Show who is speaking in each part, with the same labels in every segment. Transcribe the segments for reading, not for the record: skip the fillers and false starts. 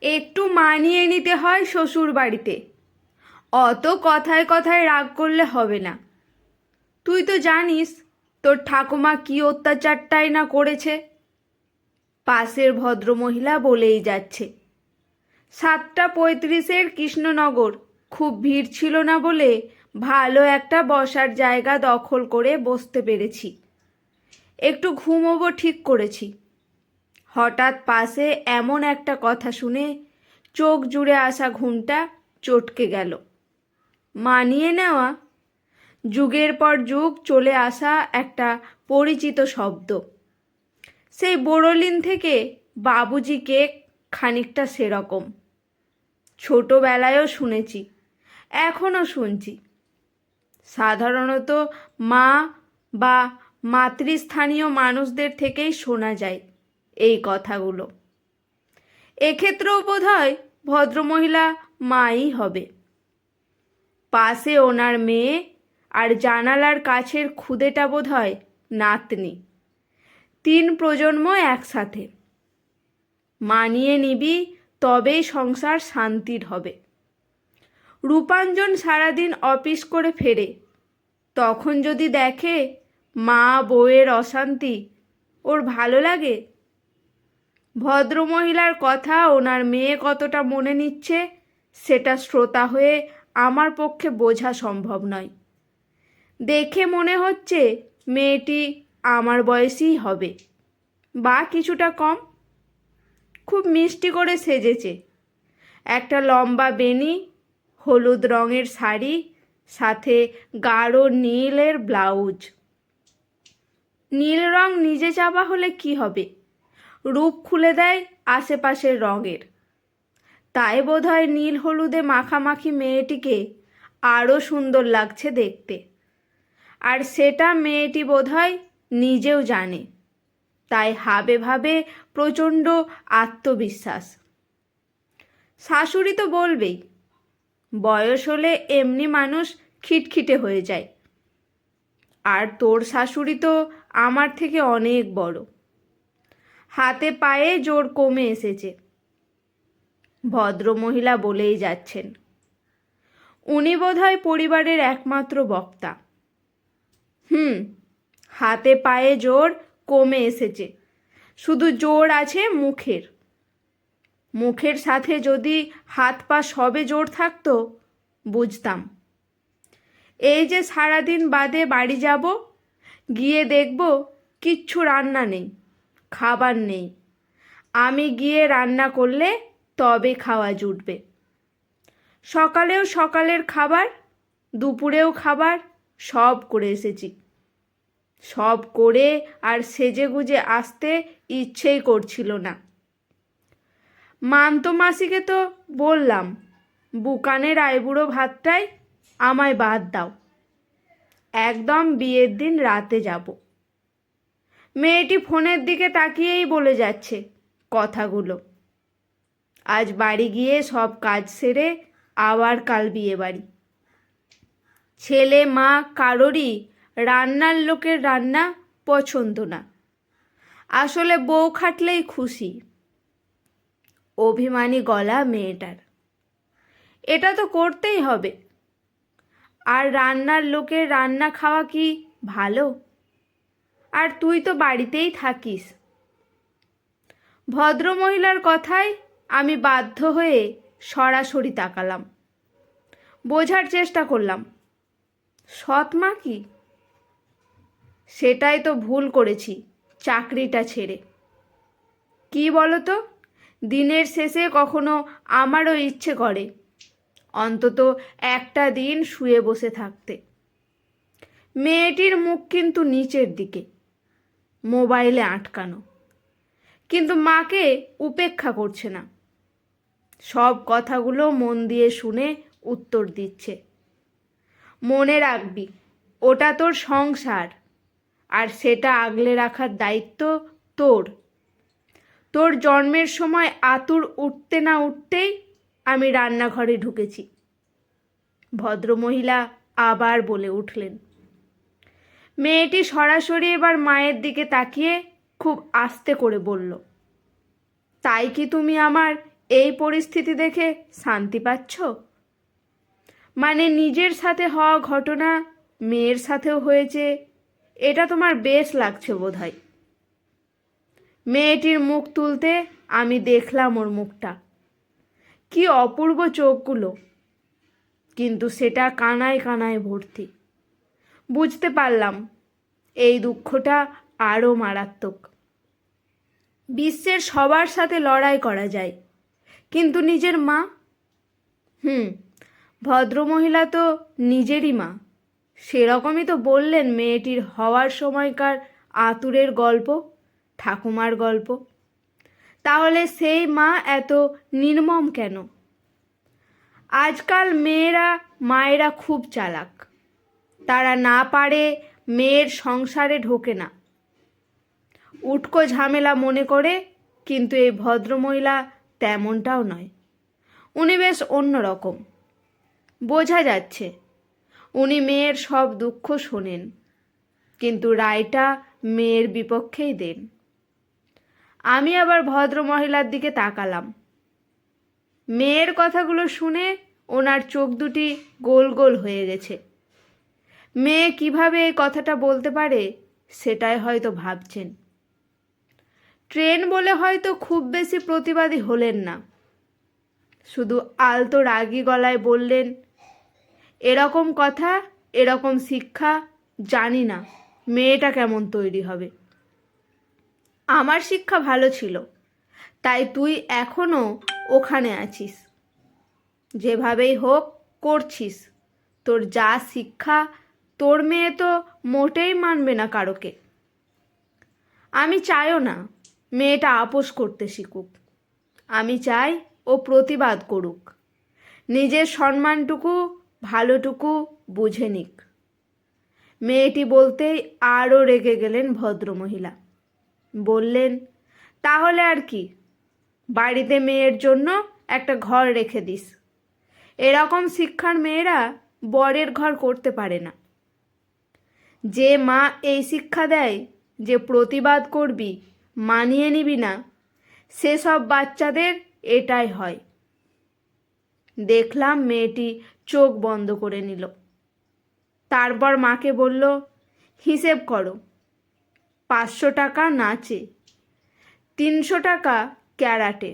Speaker 1: একটু মানিয়ে নিতে হয় শ্বশুর বাড়িতে। অত কথায় কথায় রাগ করলে হবে না। তুই তো জানিস তোর ঠাকুমা কি অত্যাচারটাই না করেছে। পাশের ভদ্রমহিলা বলেই যাচ্ছে, 7:35 কৃষ্ণনগর, খুব ভিড় ছিল না বলে ভালো একটা বসার জায়গা দখল করে বসতে পেরেছি। একটু ঘুমোবো ঠিক করেছি। হঠাৎ পাশে এমন একটা কথা শুনে চোখ জুড়ে আসা ঘুমটা চটকে গেল। মানিয়ে নেওয়া, যুগের পর যুগ চলে আসা একটা পরিচিত শব্দ। সেই বোরোলিন থেকে বাবুজি কেক খানিকটা সেরকম। ছোটবেলায়ও শুনেছি, এখনও শুনছি। সাধারণত মা বা মাতৃস্থানীয় মানুষদের থেকেই শোনা যায় এই কথাগুলো। এক্ষেত্রেও বোধহয় ভদ্রমহিলা মাই হবে। পাশে ওনার মেয়ে, আর জানালার কাছের খুদেটা বোধহয় নাতনি। 3 প্রজন্ম একসাথে। মানিয়ে নিবি, তবেই সংসার শান্তির হবে। রূপাঞ্জন সারাদিন অফিস করে ফেরে, তখন যদি দেখে মা বউয়ের অশান্তি, ওর ভালো লাগে? ভদ্রমহিলার কথা ওনার মেয়ে কতটা মনে নিচ্ছে সেটা শ্রোতা হয়ে আমার পক্ষে বোঝা সম্ভব নয়। দেখে মনে হচ্ছে মেয়েটি আমার বয়সীই হবে, বা কিছুটা কম। খুব মিষ্টি করে সেজেছে। একটা লম্বা বেনি, হলুদ রঙের শাড়ি, সাথে গাঢ় নীলের ব্লাউজ। নীল রং নিজে চাপা হলে কি হবে, রূপ খুলে দেয় আশেপাশের রঙের। তাই বোধহয় নীল হলুদে মাখামাখি মেয়েটিকে আরও সুন্দর লাগছে দেখতে। আর সেটা মেয়েটি বোধহয় নিজেও জানে, তাই হাবে ভাবে প্রচণ্ড আত্মবিশ্বাস। শাশুড়ি তো বলবেই, বয়স হলে এমনি মানুষ খিটখিটে হয়ে যায়। আর তোর শাশুড়ি তো আমার থেকে অনেক বড়। হাতে পায়ে জোর কমে এসেছে। ভদ্রমহিলা বলেই যাচ্ছেন, উনি বোধহয় পরিবারের একমাত্র বক্তা। হাতে পায়ে জোর কমে এসেছে, শুধু জোর আছে মুখের। মুখের সাথে যদি হাত পা সবে জোর থাকতো বুঝতাম। এই যে সারাদিন বাদে বাড়ি যাব, গিয়ে দেখব কিচ্ছু রান্না নেই, খাবার নেই। আমি গিয়ে রান্না করলে তবে খাওয়া জুটবে। সকালেও সকালের খাবার, দুপুরেও খাবার, সব করে এসেছি। সব করে আর সেজেগুজে আসতে ইচ্ছেই করছিল না। মান্ত মাসিকে তো বললাম, বুকানের আইবুড়ো ভাতটাই আমায় বাদ দাও, একদম বিয়ের দিন রাতে যাব। মেয়েটি ফোনের দিকে তাকিয়েই বলে যাচ্ছে কথাগুলো। আজ বাড়ি গিয়ে সব কাজ সেরে আবার কাল বিয়ে বাড়ি। ছেলে মা কারোরই রান্নার লোকের রান্না পছন্দ না। আসলে বউ খাটলেই খুশি। অভিমানী গলা মেয়েটার। এটা তো করতেই হবে। আর রান্নার লোকের রান্না খাওয়া কি ভালো? আর তুই তো বাড়িতেই থাকিস। ভদ্রমহিলার কথায় আমি বাধ্য হয়ে সরাসরি তাকালাম। বোঝার চেষ্টা করলাম, সৎ মা কি? সেটাই তো ভুল করেছি চাকরিটা ছেড়ে। কি বলতো, দিনের শেষে কখনো আমারও ইচ্ছে করে অন্তত একটা দিন শুয়ে বসে থাকতে। মেয়েটির মুখ কিন্তু নিচের দিকে, মোবাইলে আটকানো, কিন্তু মাকে উপেক্ষা করছে না। সব কথাগুলো মন দিয়ে শুনে উত্তর দিচ্ছে। মনে রাখবি, ওটা তোর সংসার, আর সেটা আগলে রাখার দায়িত্ব তোর। তোর জন্মের সময় আতুর উঠতে না উঠতেই আমি রান্নাঘরে ঢুকেছি। ভদ্রমহিলা আবার বলে উঠলেন। মেয়েটি সরাসরি এবার মায়ের দিকে তাকিয়ে খুব আস্তে করে বলল, তাই কি তুমি আমার এই পরিস্থিতি দেখে শান্তি পাচ্ছ? মানে নিজের সাথে হওয়া ঘটনা মেয়ের সাথেও হয়েছে, এটা তোমার বেশ লাগছে বোধহয়। মেয়েটির মুখ তুলতে আমি দেখলাম ওর মুখটা, কি অপূর্ব চোখগুলো, কিন্তু সেটা কানায় কানায় ভর্তি। বুঝতে পারলাম এই দুঃখটা আরও মারাত্মক। বিশ্বের সবার সাথে লড়াই করা যায়, কিন্তু নিজের মা, ভদ্রমহিলা তো নিজেরই মা। সেরকমই তো বললেন মেয়েটির হওয়ার সময়কার আতুরের গল্প, ঠাকুমার গল্প। তাহলে সেই মা এত নির্মম কেন? আজকাল মায়েরা খুব চালাক। তারা না পারে মেয়ের সংসারে ঢোকে না, উটকো ঝামেলা মনে করে। কিন্তু এই ভদ্রমহিলা তেমনটাও নয়, উনি বেশ অন্যরকম। বোঝা যাচ্ছে উনি মেয়ের সব দুঃখ শোনেন, কিন্তু রায়টা মেয়ের বিপক্ষেই দেন। আমি আবার ভদ্রমহিলার দিকে তাকালাম। মেয়ের কথাগুলো শুনে ওনার চোখ দুটি গোল গোল হয়ে গেছে। মেয়ে কিভাবে এই কথাটা বলতে পারে সেটাই হয়তো ভাবছেন। ট্রেন বলে হয়তো খুব বেশি প্রতিবাদী হলেন না, শুধু আলতো রাগী গলায় বললেন, এরকম কথা, এরকম শিক্ষা, জানি না মেয়েটা কেমন তৈরি হবে। আমার শিক্ষা ভালো ছিল, তাই তুই এখনো ওখানে আছিস। যেভাবেই হোক করছিস। তোর যা শিক্ষা, তোর মেয়ে তো মোটেই মানবে না কারোকে। আমি চাইও না মেয়েটা আপোস করতে শিখুক। আমি চাই ও প্রতিবাদ করুক, নিজের সম্মানটুকু ভালোটুকু বুঝে নিক। মেয়েটি বলতেই আরও রেগে গেলেন ভদ্রমহিলা। বললেন, তাহলে আর কি, বাড়িতে মেয়ের জন্য একটা ঘর রেখে দিস। এরকম শিক্ষার মেয়েরা বরের ঘর করতে পারে না। যে মা এই শিক্ষা দেয় যে প্রতিবাদ করবি, মানিয়ে নিবি না, সেসব বাচ্চাদের এটাই হয়। দেখলাম মেয়েটি চোখ বন্ধ করে নিল। তারপর মাকে বলল, হিসেব করো। 500 টাকা নাচে, 300 টাকা ক্যারাটে,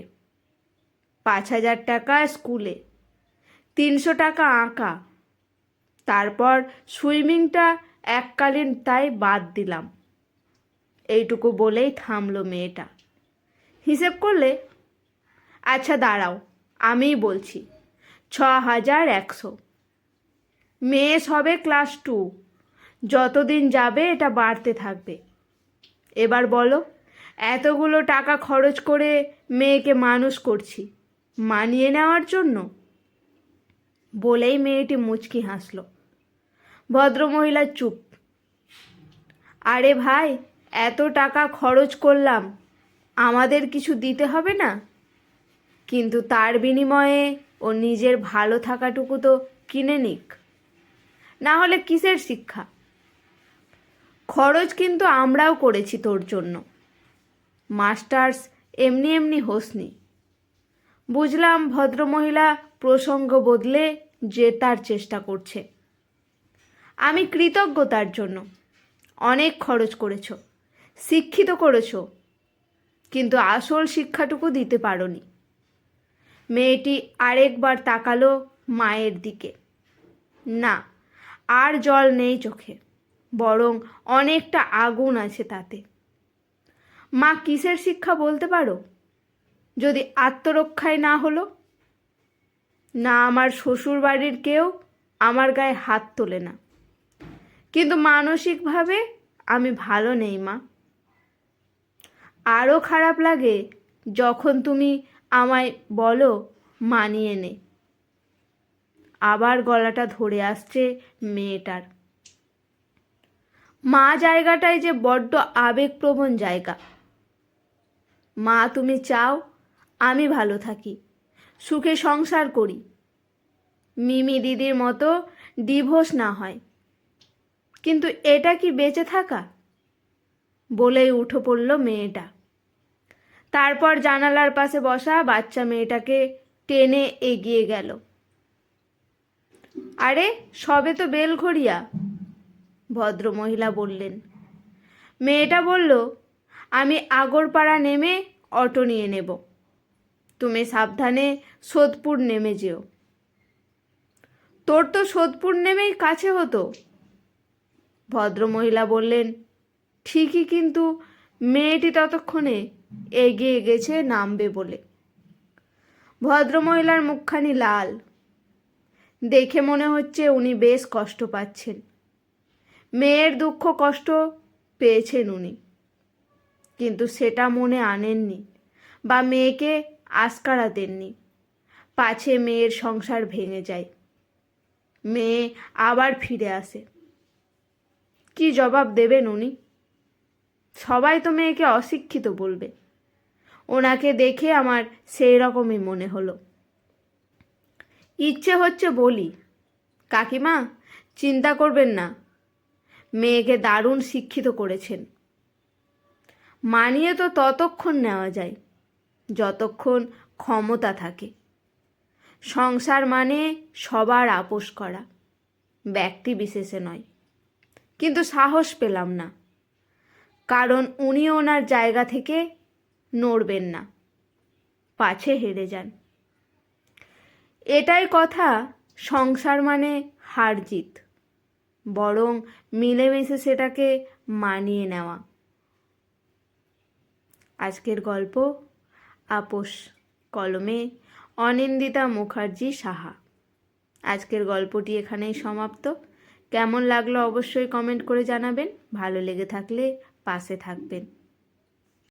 Speaker 1: 5000 টাকা স্কুলে, 300 টাকা আঁকা, তারপর সুইমিংটা এককালীন, তাই বাদ দিলাম। এইটুকু বলেই থামলো মেয়েটা। হিসেব করলে? আচ্ছা দাঁড়াও, আমিই বলছি। 6100। মেয়ে সবে ক্লাস 2, যতদিন যাবে এটা বাড়তে থাকবে। এবার বলো, এতগুলো টাকা খরচ করে মেয়েকে মানুষ করছি মানিয়ে নেওয়ার জন্য? বলেই মেয়েটি মুচকি হাসল। ভদ্রমহিলা চুপ। আরে ভাই, এত টাকা খরচ করলাম, আমাদের কিছু দিতে হবে না? কিন্তু তার বিনিময়ে ও নিজের ভালো থাকাটুকু তো কিনে নিক, না হলে কিসের শিক্ষা? খরচ কিন্তু আমরাও করেছি তোর জন্য, মাস্টার্স এমনি এমনি হোসনি। বুঝলাম ভদ্রমহিলা প্রসঙ্গ বদলে জেতার চেষ্টা করছে। আমি কৃতজ্ঞ তার জন্য। অনেক খরচ করেছ, শিক্ষিত করেছ, কিন্তু আসল শিক্ষাটুকু দিতে পারোনি। মেয়েটি আরেকবার তাকালো মায়ের দিকে। না, আর জল নেই চোখে, বরং অনেকটা আগুন আছে তাতে। মা, কিসের শিক্ষা বলতে পারো? যদি আত্মরক্ষায় না হলো? না, আমার শ্বশুর বাড়ির কেউ আমার গায়ে হাত তোলে না, কিন্তু মানসিকভাবে আমি ভালো নেই মা। আরও খারাপ লাগে যখন তুমি আমায় বলো মানিয়ে নে। আবার গলাটা ধরে আসছে মেয়েটার। মা জায়গাটাই যে বড্ড আবেগপ্রবণ জায়গা। মা, তুমি চাও আমি ভালো থাকি, সুখে সংসার করি, মিমি দিদির মতো ডিভোর্স না হয়, কিন্তু এটা কি বেঁচে থাকা? বলেই উঠে পড়ল মেয়েটা। তারপর জানালার পাশে বসা বাচ্চা মেয়েটাকে টেনে এগিয়ে গেল। আরে সবে তো বেলঘড়িয়া, ভদ্রমহিলা বললেন। মেয়েটা বলল, আমি আগরপাড়া নেমে অটো নিয়ে নেব, তুমি সাবধানে সোদপুর নেমে যেও। তোর তো সোদপুর নেমেই কাছে হতো, ভদ্রমহিলা বললেন। ঠিকই, কিন্তু মেয়েটি ততক্ষণে এগিয়ে গেছে নামবে বলে। ভদ্রমহিলার মুখখানি লাল, দেখে মনে হচ্ছে উনি বেশ কষ্ট পাচ্ছেন। মেয়ের দুঃখ কষ্ট পেয়েছেন উনি, কিন্তু সেটা মনে আনেননি বা মেয়েকে আস্কারা দেননি, পাছে মেয়ের সংসার ভেঙে যায়, মেয়ে আবার ফিরে আসে। কি জবাব দেবেন উনি? সবাই তো মেয়েকে অশিক্ষিত বলবে। ওনাকে দেখে আমার সেই রকমই মনে হলো। ইচ্ছে হচ্ছে বলি, কাকিমা চিন্তা করবেন না, মেয়েকে দারুণ শিক্ষিত করেছেন। মানিয়ে তো ততক্ষণ নেওয়া যায় যতক্ষণ ক্ষমতা থাকে। সংসার মানে সবার আপোষ করা, ব্যক্তি বিশেষে নয়। কিন্তু সাহস পেলাম না, কারণ উনি ওনার জায়গা থেকে নড়বেন না, পাছে হেরে যান। এটাই কথা, সংসার মানে হার জিত, বরং মিলেমিশে সেটাকে মানিয়ে নেওয়া। আজকের গল্প আপোষ, কলমে অনিন্দিতা মুখার্জি সাহা। আজকের গল্পটি এখানেই সমাপ্ত। কেমন লাগলো অবশ্যই কমেন্ট করে জানাবেন। ভালো লেগে থাকলে পাশে থাকবেন।